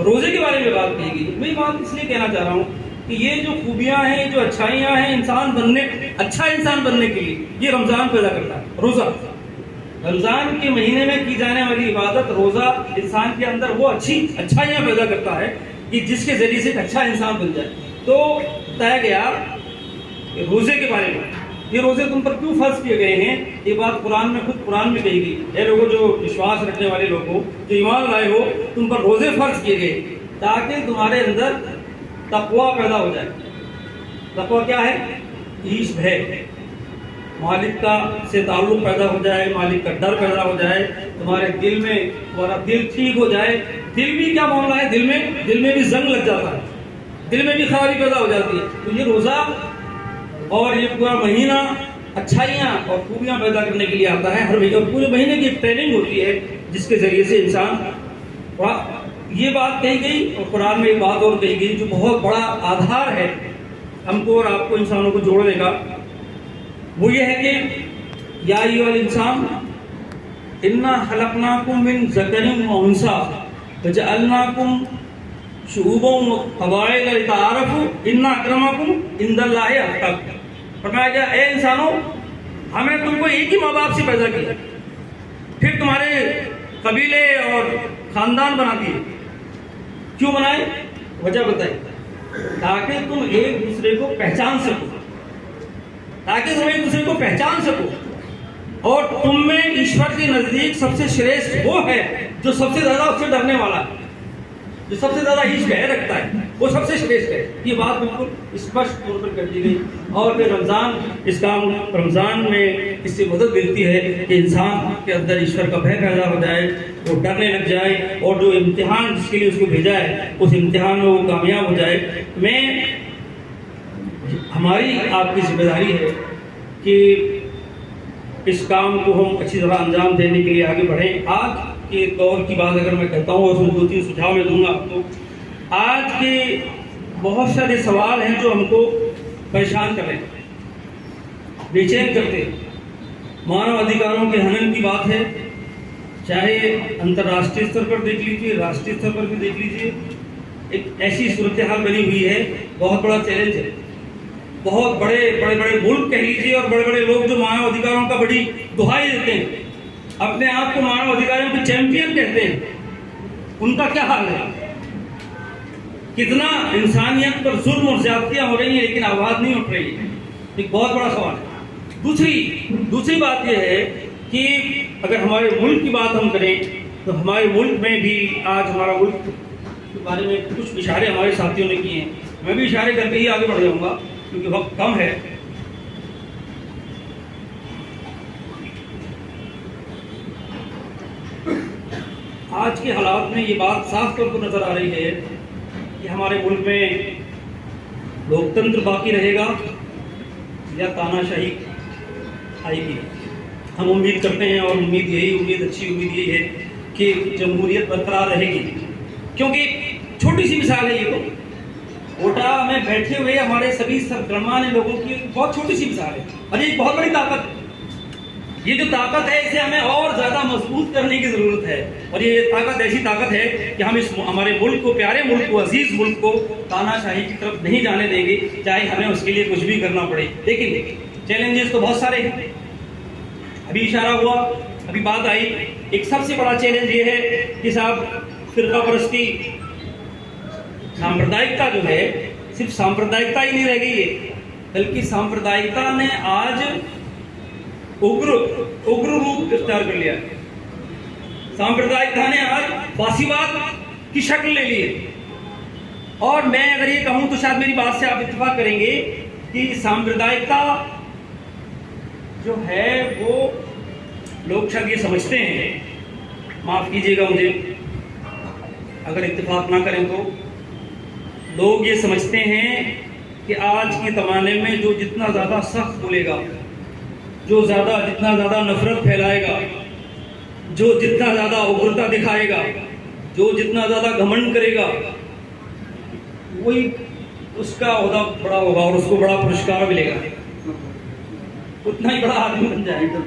Speaker 10: रोज़े के बारे में बात कही गई। मैं बात इसलिए कहना चाह रहा हूँ कि ये जो खूबियाँ हैं, जो अच्छाइयाँ हैं अच्छा इंसान बनने के लिए, ये रमज़ान पैदा करता है, रोज़ा। रमज़ान के महीने में की जाने वाली इबादत रोज़ा इंसान के अंदर वो अच्छाइयाँ पैदा करता है कि जिसके ज़रिए से एक अच्छा इंसान बन जाए। तो बताया गया रोज़े के बारे में, ये रोज़े तुम पर क्यों फर्ज किए गए हैं, ये बात कुरान में कही गई है। लोगों जो विश्वास रखने वाले लोग हो, जो ईमान लाए हो, तुम पर रोज़े फर्ज किए गए ताकि तुम्हारे अंदर तकवा पैदा हो जाए। तकवा क्या है? ईश भय, मालिक का से ताल्लुक पैदा हो जाए, मालिक का डर पैदा हो जाए, तुम्हारे दिल में, तुम्हारा दिल ठीक हो जाए। दिल भी क्या मामला है, दिल में भी जंग लग जाता है, दिल में भी खराबी पैदा हो जाती है। तो ये रोज़ा और ये पूरा महीना अच्छाइयाँ और खूबियाँ पैदा करने के लिए आता है। हर महीने, पूरे महीने की एक ट्रेनिंग होती है जिसके ज़रिए से इंसान, ये बात कही गई और कुरान में एक बात और कही गई जो बहुत बड़ा आधार है हमको और आपको इंसानों को जोड़ने का। वो ये है कि या अय्युहल इंसान इन्ना खलकनाकुम मिन ज़करिन व उन्सा वजअलनाकुम शुऊबन व क़बाइल लिताअरफू इन्ना अक्रमकुम इंदल्लाहि अत्क़ाकुम। फरमाया गया, ए इंसानों, हमने तुमको एक ही माँ बाप से पैदा किया, फिर तुम्हारे कबीले और खानदान बना दिए। क्यों बनाए? वजह बताई, ताकि तुम एक दूसरे को पहचान सको, ताकि तुम एक दूसरे को पहचान सको। और तुम में ईश्वर के नजदीक सबसे श्रेष्ठ वो है जो सबसे ज्यादा उससे डरने वाला है, जो सबसे ज्यादा ईश भय रखता है, वो सबसे श्रेष्ठ है। ये बात बिल्कुल स्पष्ट तौर पर कर दी गई। और फिर रमज़ान में इससे मदद मिलती है कि इंसान के अंदर ईश्वर का भय पैदा हो जाए, वो डरने लग जाए, और जो इम्तिहान जिसके लिए उसको भेजा है उस इम्तिहान में वो कामयाब हो जाए। हमारी आपकी जिम्मेदारी है कि इस काम को हम अच्छी तरह अंजाम देने के लिए आगे बढ़ें। आज के दौर की बात अगर मैं कहता हूँ और उसमें 2-3 सुझाव मैं दूंगा आपको। आज के बहुत सारे सवाल हैं जो हमको परेशान कर रहे हैं, बेचैन करते हैं। मानव अधिकारों के हनन की बात है, चाहे अंतर्राष्ट्रीय स्तर पर देख लीजिए, राष्ट्रीय स्तर पर भी देख लीजिए। एक ऐसी सूरत हाल बनी हुई है, बहुत बड़ा चैलेंज है। बहुत बड़े मुल्क कह लीजिए और बड़े बड़े लोग जो मानव अधिकारों का बड़ी दुहाई देते हैं, अपने आप को मानव अधिकारों के चैंपियन कहते हैं, उनका क्या हाल है? कितना इंसानियत पर जुल्म और ज्यादतियां हो रही हैं लेकिन आवाज नहीं उठ रही है। एक बहुत बड़ा सवाल है। दूसरी बात यह है कि अगर हमारे मुल्क की बात हम करें तो हमारे मुल्क में भी आज हमारा मुल्क के बारे में कुछ इशारे हमारे साथियों ने किए हैं। मैं भी इशारे करके ही आगे बढ़ जाऊंगा क्योंकि वक्त कम है। आज के हालात में ये बात साफ तौर पर नजर आ रही है कि हमारे मुल्क में लोकतंत्र बाकी रहेगा या तानाशाही आएगी। हम उम्मीद करते हैं और अच्छी उम्मीद यही है कि जमहूरियत बरकरार रहेगी, क्योंकि छोटी सी मिसाल है ये तो कोटा में बैठे हुए हमारे सभी सरगर्माने लोगों की बहुत छोटी सी मिसाल है और ये एक बहुत बड़ी ताकत है। ये जो ताकत है इसे हमें और ज्यादा मजबूत करने की जरूरत है और ये ताकत ऐसी ताकत है कि हम इस हमारे मुल्क को, प्यारे मुल्क को, अजीज मुल्क को तानाशाही की तरफ नहीं जाने देंगे, चाहे हमें उसके लिए कुछ भी करना पड़े। लेकिन चैलेंजेस तो बहुत सारे हैं, अभी इशारा हुआ, अभी बात आई। एक सबसे बड़ा चैलेंज ये है कि साहब फिरका परस्ती, सांप्रदायिकता जो है, सिर्फ सांप्रदायिकता ही नहीं रह गई है, बल्कि सांप्रदायिकता ने आज उग्र रूप इख्तियार कर लिया है। सांप्रदायिकता ने आज फासीवाद की शक्ल ले ली है। और मैं अगर ये कहूं तो शायद मेरी बात से आप इत्तेफाक करेंगे कि सांप्रदायिकता जो है वो लोग शायद ये समझते हैं, माफ कीजिएगा मुझे अगर इत्तेफाक ना करें तो, लोग ये समझते हैं कि आज के ज़माने में जो जितना ज़्यादा सख्त बोलेगा, जो जितना ज़्यादा नफरत फैलाएगा, जो जितना ज़्यादा उग्रता दिखाएगा, जो जितना ज़्यादा घमंड करेगा, वही उसका ओहदा बड़ा होगा और उसको बड़ा पुरस्कार मिलेगा, उतना ही बड़ा आदमी बन जाएगा।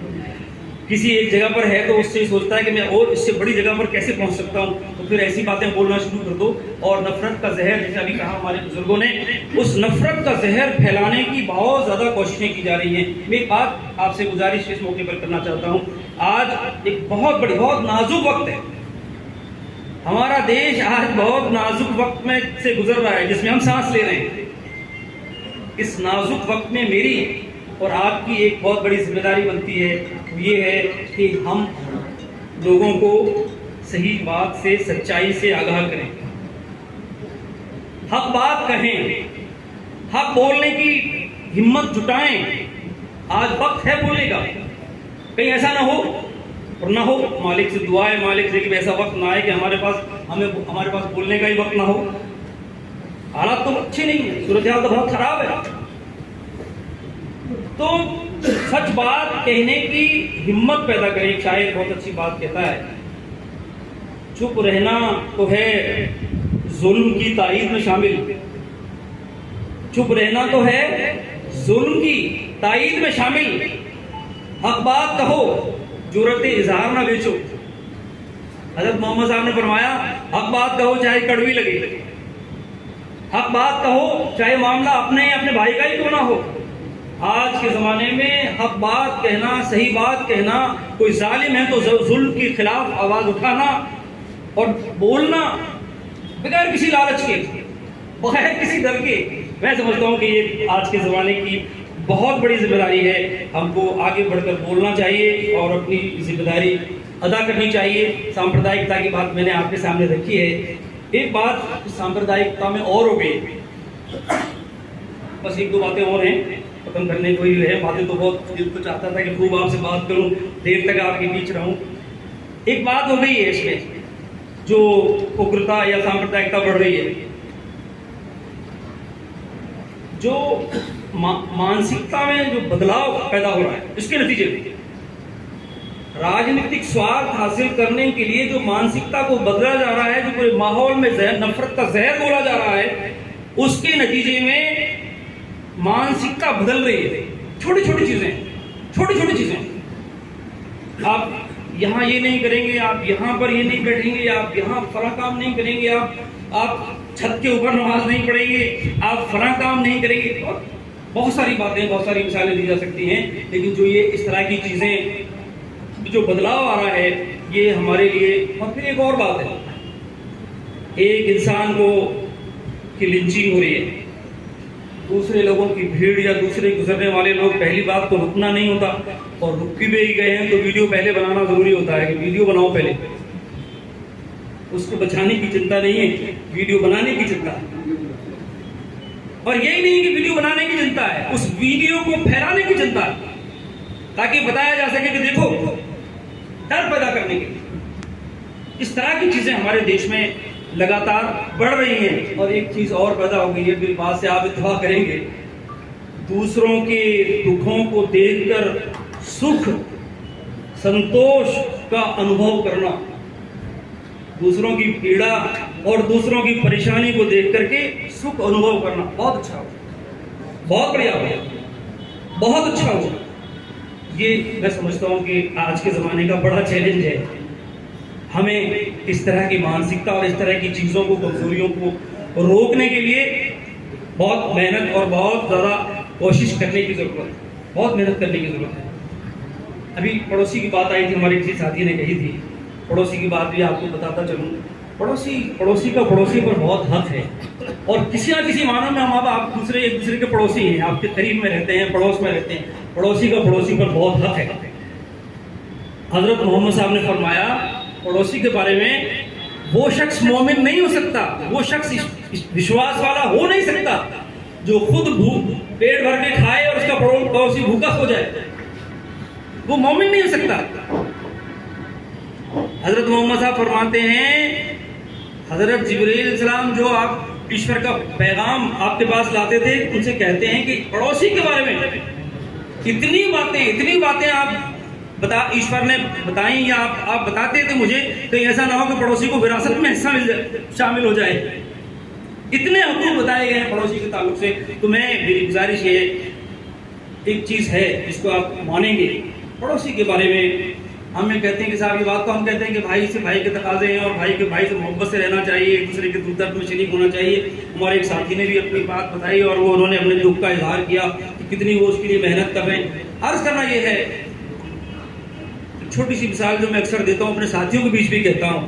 Speaker 10: किसी एक जगह पर है तो उससे सोचता है कि मैं और इससे बड़ी जगह पर कैसे पहुंच सकता हूं, तो फिर ऐसी बातें बोलना शुरू कर दो और नफरत का जहर, जैसे अभी कहा हमारे बुजुर्गों ने, उस नफरत का जहर फैलाने की बहुत ज़्यादा कोशिशें की जा रही हैं। मैं एक बात आपसे गुजारिश इस मौके पर करना चाहता हूँ। आज एक बहुत नाजुक वक्त है, हमारा देश आज बहुत नाजुक वक्त में से गुजर रहा है जिसमें हम सांस ले रहे हैं। इस नाजुक वक्त में मेरी और आपकी एक बहुत बड़ी जिम्मेदारी बनती है, ये है कि हम लोगों को सही बात से, सच्चाई से आगाह करें, हक बात कहें, हक बोलने की हिम्मत जुटाएं। आज वक्त है बोलने का, कहीं ऐसा ना हो और ना हो, मालिक से दुआ है, मालिक से कि ऐसा वक्त ना आए कि हमारे पास बोलने का ही वक्त ना हो। हालात तो अच्छे नहीं है, सूरत हाल तो बहुत खराब है, तो सच बात कहने की हिम्मत पैदा करें। एक शायर बहुत अच्छी बात कहता है, चुप रहना तो है जुल्म की ताईद में शामिल, चुप रहना तो है जुल्म की ताईद में शामिल, हक बात कहो जुर्रत इजहार ना बेचो। हजरत मोहम्मद साहब ने फरमाया हक बात कहो चाहे कड़वी लगे, हक बात कहो चाहे मामला अपने या अपने भाई का ही क्यों ना हो। आज के ज़माने में हक बात कहना, सही बात कहना, कोई जालिम है तो जुल्म के खिलाफ आवाज़ उठाना और बोलना बगैर किसी लालच के, बगैर किसी डर के, मैं समझता हूँ कि ये आज के ज़माने की बहुत बड़ी जिम्मेदारी है। हमको आगे बढ़कर बोलना चाहिए और अपनी जिम्मेदारी अदा करनी चाहिए। सांप्रदायिकता की बात मैंने आपके सामने रखी है। एक बात सांप्रदायिकता में और हो गई, बस एक दो बातें और हैं खत्म करने को ही है। बातें तो बहुत दिल को चाहता था कि खूब आपसे बात करूं, देर तक आपके बीच रहूं। एक बात हो गई है इसमें जो उग्रता या सांप्रदायिकता बढ़ रही है, जो मानसिकता में जो बदलाव पैदा हो रहा है, इसके नतीजे में राजनीतिक स्वार्थ हासिल करने के लिए जो मानसिकता को बदला जा रहा है, जो पूरे माहौल में नफरत का जहर घोला जा रहा है, उसके नतीजे में मानसिकता बदल रही है। छोटी छोटी चीजें, आप यहाँ ये नहीं करेंगे, आप यहाँ पर ये नहीं बैठेंगे, आप यहाँ फला काम नहीं करेंगे, आप छत के ऊपर नमाज नहीं पढ़ेंगे, आप फला काम नहीं करेंगे, और बहुत सारी बातें, बहुत सारी मिसालें दी जा सकती हैं। लेकिन जो ये इस तरह की चीजें, जो बदलाव आ रहा है, ये हमारे लिए। और फिर एक और बात है, एक इंसान को की लिंचिंग हो रही है, दूसरे लोगों की भीड़ या दूसरे गुजरने वाले लोग, पहली बात तो रुकना नहीं होता, और रुक भी गए हैं तो वीडियो पहले बनाना जरूरी होता है कि वीडियो बनाओ पहले, उसको बचाने की चिंता नहीं है, वीडियो बनाने की चिंता है। और यही नहीं कि वीडियो बनाने की चिंता है, उस वीडियो को फैलाने की चिंता है, ताकि बताया जा सके कि देखो, डर पैदा करने के लिए। इस तरह की चीजें हमारे देश में लगातार बढ़ रही हैं। और एक चीज और पैदा हो गई है, मेरी बात से आप इत्तेफाक करेंगे, दूसरों के दुखों को देखकर सुख संतोष का अनुभव करना, दूसरों की पीड़ा और दूसरों की परेशानी को देख करके सुख अनुभव करना बहुत अच्छा हो, बहुत बढ़िया हो, बहुत अच्छा हो। ये मैं समझता हूँ कि आज के ज़माने का बड़ा चैलेंज है। हमें इस तरह की मानसिकता और इस तरह की चीज़ों को, कमजोरियों को रोकने के लिए बहुत मेहनत और बहुत ज़्यादा कोशिश करने की ज़रूरत है, बहुत मेहनत करने की ज़रूरत है। अभी पड़ोसी की बात आई थी, हमारे किसी साथी ने कही थी, पड़ोसी की बात भी आपको बताता चलूँ। पड़ोसी का पड़ोसी पर बहुत हक है, और किसी ना किसी मानव में हम आप दूसरे एक दूसरे के पड़ोसी हैं, आपके करीब में रहते हैं, पड़ोस में रहते हैं, पड़ोसी का पड़ोसी पर बहुत हक है। हजरत मोहम्मद साहब ने फरमाया पड़ोसी के बारे में, वो शख्स मोमिन नहीं हो सकता, वो शख्स विश्वास वाला हो नहीं सकता जो खुद पेट भर के खाए और उसका पड़ोसी भूखा हो जाए, वो मोमिन नहीं हो सकता। हजरत मोहम्मद साहब फरमाते हैं, हजरत जिब्रील अलैहिस्सलाम जो आप ईश्वर का पैगाम आपके पास लाते थे, उनसे कहते हैं कि पड़ोसी के बारे में इतनी बातें आप ईश्वर ने बताई या आप बताते थे मुझे, तो ऐसा ना हो कि पड़ोसी को विरासत में हिस्सा शामिल हो जाए। इतने हुकूक बताए गए हैं पड़ोसी के ताल्लुक से। तो मेरी गुजारिश ये एक चीज़ है जिसको आप मानेंगे, पड़ोसी के बारे में हमें कहते हैं कि साहब, ये बात तो हम कहते हैं कि भाई से भाई के तकाजे हैं और भाई से मोहब्बत से रहना चाहिए, एक दूसरे के दुख दर्द में शरीक होना चाहिए। हमारे एक साथी ने भी अपनी बात बताई और उन्होंने अपने दुख का इजहार किया कि कितनी वो उसके लिए मेहनत कर रहे हैं। अर्ज करना ये है, छोटी सी मिसाल जो मैं अक्सर देता हूँ, अपने साथियों के बीच भी कहता हूँ।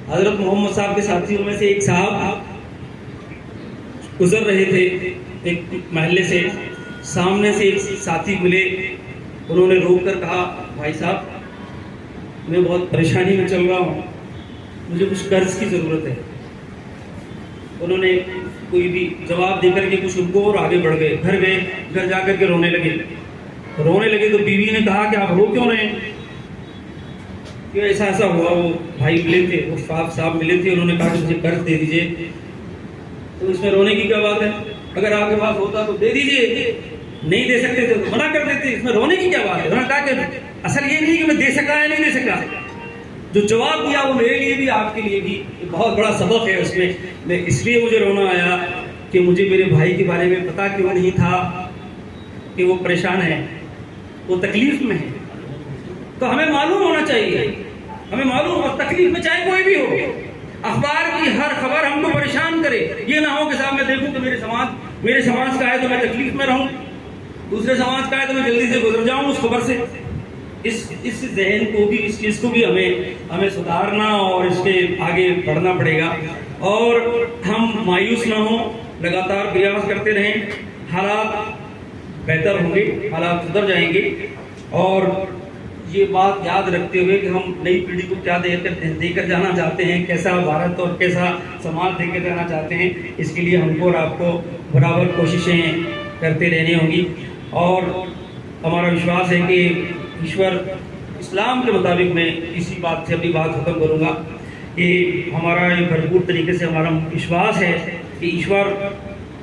Speaker 10: हजरत मोहम्मद साहब के साथियों में से एक साहब गुजर रहे थे एक महल्ले से, सामने से एक साथी मिले, उन्होंने रोक कर कहा, भाई साहब मैं बहुत परेशानी में चल रहा हूँ, मुझे कुछ कर्ज की ज़रूरत है। उन्होंने कोई भी जवाब देकर के कुछ उनको और आगे बढ़ गए, घर जा कर के रोने लगे। तो बीवी ने कहा कि आप रो क्यों रहे हैं? कि ऐसा हुआ, वो भाई मिले थे, वो साहब मिले थे, उन्होंने कहा कि मुझे कर्ज दे दीजिए। तो इसमें रोने की क्या बात है? अगर आपके पास होता तो दे दीजिए, नहीं दे सकते थे तो मना कर देते, इसमें रोने की क्या बात है? उन्होंने कहा कि असल ये नहीं कि मैं दे सका या नहीं दे सका, जो जवाब दिया वो मेरे लिए भी आपके लिए भी बहुत बड़ा सबक है उसमें। मैं इसलिए मुझे रोना आया कि मुझे मेरे भाई के बारे में पता क्यों नहीं था कि वो परेशान है, वो तकलीफ में है। तो हमें मालूम होना चाहिए, हमें मालूम, और तकलीफ में चाहे कोई भी हो, अखबार की हर खबर हमको परेशान करे। ये ना हो कि साहब मैं देखूं कि मेरे समाज का है तो मैं तकलीफ में रहूं, दूसरे समाज का है तो मैं जल्दी से गुजर जाऊं उस खबर से। इस जहन को भी, इस चीज़ को भी हमें सुधारना और इसके आगे बढ़ना पड़ेगा। और हम मायूस ना हो, लगातार प्रयास करते रहें, हालात बेहतर होंगे, हालात सुधर जाएंगे। और ये बात याद रखते हुए कि हम नई पीढ़ी को क्या देकर जाना चाहते हैं, कैसा भारत और कैसा समाज देकर जाना चाहते हैं, इसके लिए हमको और आपको बराबर कोशिशें करते रहनी होंगी। और हमारा विश्वास है कि ईश्वर, इस्लाम के मुताबिक मैं इसी बात से अपनी बात खत्म करूँगा कि हमारा ये भरपूर तरीके से हमारा विश्वास है कि ईश्वर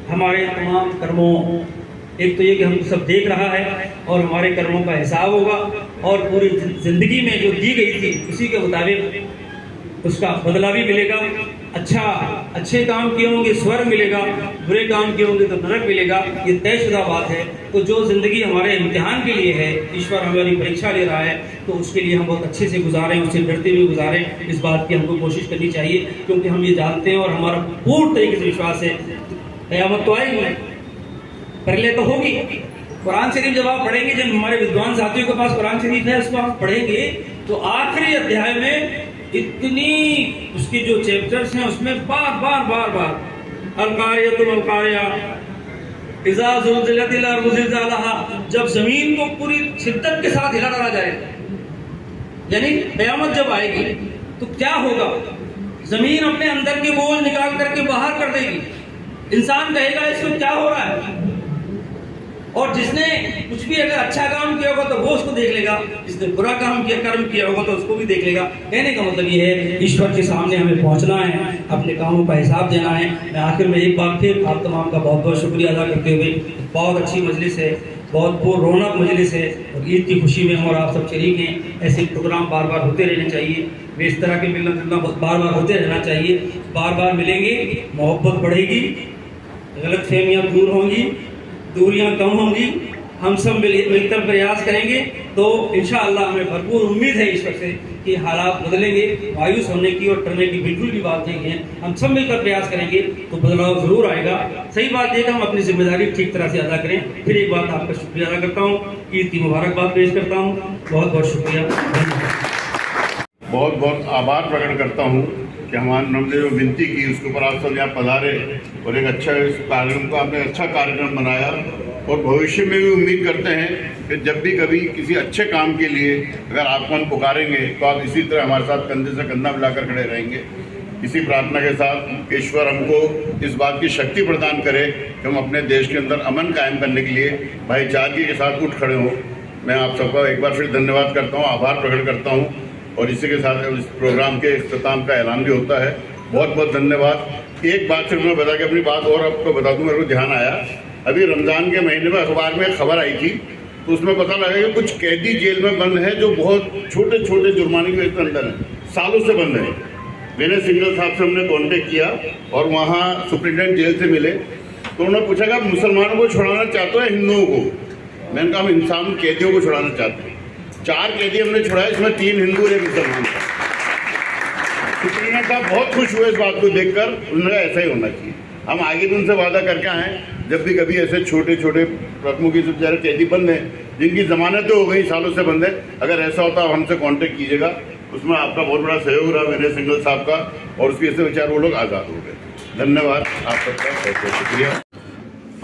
Speaker 10: हमारे तमाम कर्मों, एक तो ये कि हम सब देख रहा है और हमारे कर्मों का हिसाब होगा, और पूरी ज़िंदगी में जो दी गई थी उसी के मुताबिक उसका बदला भी मिलेगा। अच्छे काम किए होंगे स्वर्ग मिलेगा, बुरे काम किए होंगे तो नरक मिलेगा, ये तयशुदा बात है। तो जो ज़िंदगी हमारे इम्तिहान के लिए है, ईश्वर हमारी परीक्षा ले रहा है, तो उसके लिए हम बहुत अच्छे से गुजारें, उससे डरते हुए गुजारें, इस बात की हमको कोशिश करनी चाहिए। क्योंकि हम ये जानते हैं और हमारा पूर्ण तरीके से विश्वास है क़यामत तो आएगी, पहले तो होगी। कुरान शरीफ जब आप पढ़ेंगे, जब हमारे विद्वान साथियों के पास कुरान शरीफ है, उसको आप पढ़ेंगे तो आखिरी अध्याय में इतनी उसके जो चैप्टर्स हैं उसमें बार अल-क़ारियतुल अल-क़ारिया, इज़ा ज़ुलज़िलतिल अर्ज़ु ज़िलज़ालहा, जब जमीन को पूरी शिद्दत के साथ हिला डाला जाएगा, यानी क़यामत जब आएगी तो क्या होगा, जमीन अपने अंदर के बोझ निकाल करके बाहर कर देगी, इंसान कहेगा इसमें क्या हो रहा है। और जिसने कुछ भी अगर अच्छा काम किया होगा तो वो उसको देख लेगा, जिसने बुरा कर्म किया होगा तो उसको भी देख लेगा। कहने का मतलब ये है ईश्वर के सामने हमें पहुंचना है, अपने कामों का हिसाब देना है। मैं आखिर में एक बार फिर आप तमाम का बहुत बहुत शुक्रिया अदा करते हुए, बहुत अच्छी मजलिस है, बहुत रौनक मजलिस है और ईद की खुशी में और आप सब शरीक हैं। ऐसे प्रोग्राम बार बार होते रहने चाहिए, इस तरह के मिलना जुलना बार बार होते रहना चाहिए। बार बार मिलेंगे, मोहब्बत बढ़ेगी, गलत फहमियाँ दूर होंगी, दूरियां कम होंगी, हम सब मिलकर प्रयास करेंगे तो इंशाअल्लाह हमें भरपूर उम्मीद है ईश्वर से कि हालात बदलेंगे। मायूस होने की और डरने की बिल्कुल भी बात नहीं है। हम सब मिलकर प्रयास करेंगे तो बदलाव जरूर आएगा। सही बात यह कि हम अपनी जिम्मेदारी ठीक तरह से अदा करें। फिर एक बात आपका शुक्रिया अदा करता हूँ, ईद की मुबारकबाद पेश करता हूँ। बहुत बहुत शुक्रिया,
Speaker 3: बहुत बहुत आभार प्रकट करता हूँ कि हमने जो विनती की उसके ऊपर आप सब यहाँ पधारे और एक अच्छा इस कार्यक्रम को आपने अच्छा कार्यक्रम बनाया। और भविष्य में भी उम्मीद करते हैं कि जब भी कभी किसी अच्छे काम के लिए अगर आपको हम पुकारेंगे तो आप इसी तरह हमारे साथ कंधे से कंधा मिलाकर खड़े रहेंगे। इसी प्रार्थना के साथ ईश्वर हमको इस बात की शक्ति प्रदान करे कि हम अपने देश के अंदर अमन कायम करने के लिए भाईचारगी के साथ उठ खड़े हों। मैं आप सबका एक बार फिर धन्यवाद करता हूँ, आभार प्रकट करता हूँ। और इसी के साथ इस प्रोग्राम के इख्तिताम का ऐलान भी होता है। बहुत बहुत धन्यवाद। एक बात सिर्फ मैं बता के अपनी बात और आपको बता दूं, मेरे को ध्यान आया, अभी रमज़ान के महीने में अखबार में खबर आई थी तो उसमें पता लगा कि कुछ कैदी जेल में बंद है जो बहुत छोटे छोटे जुर्माने के अंदर हैं, सालों से बंद है। मैंने सिंगल साहब से हमने कॉन्टेक्ट किया और वहाँ सुप्रिटेंडेंट जेल से मिले तो उन्होंने पूछा कि आप मुसलमानों को छुड़ाना चाहते हो या हिंदुओं को। मैंने कहा हम इंसान कैदियों को छुड़ाना चाहते हैं। 4 कैदी हमने छुड़ाए, इसमें 3 हिंदू और 1 मुसलमान था। सुप्रीम साहब बहुत खुश हुए इस बात को देखकर, उन्होंने कहा ऐसा ही होना चाहिए। हम आगे भी उनसे वादा करके आए, जब भी कभी ऐसे छोटे छोटे रकमों की बेचारे कैदी बंद हैं जिनकी जमानतें हो गई, सालों से बंद है, अगर ऐसा होता आप हमसे कांटेक्ट कीजिएगा। उसमें आपका बहुत बड़ा सहयोग रहा मेरे सिंगल साहब का, और उसकी वजह से बेचारे वो लोग आज़ाद हो गए। धन्यवाद आप सबका, बहुत बहुत शुक्रिया।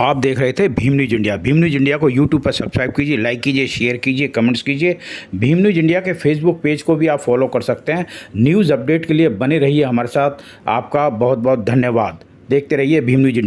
Speaker 1: आप देख रहे थे Bhim news India. Bhim news India को यूट्यूब पर सब्सक्राइब कीजिए, लाइक कीजिए, शेयर कीजिए, कमेंट्स कीजिए। भीम न्यूज़ इंडिया के फेसबुक पेज को भी आप फॉलो कर सकते हैं। न्यूज़ अपडेट के लिए बने रहिए हमारे साथ। आपका बहुत बहुत धन्यवाद। देखते रहिए भीम न्यूज़ इंडिया।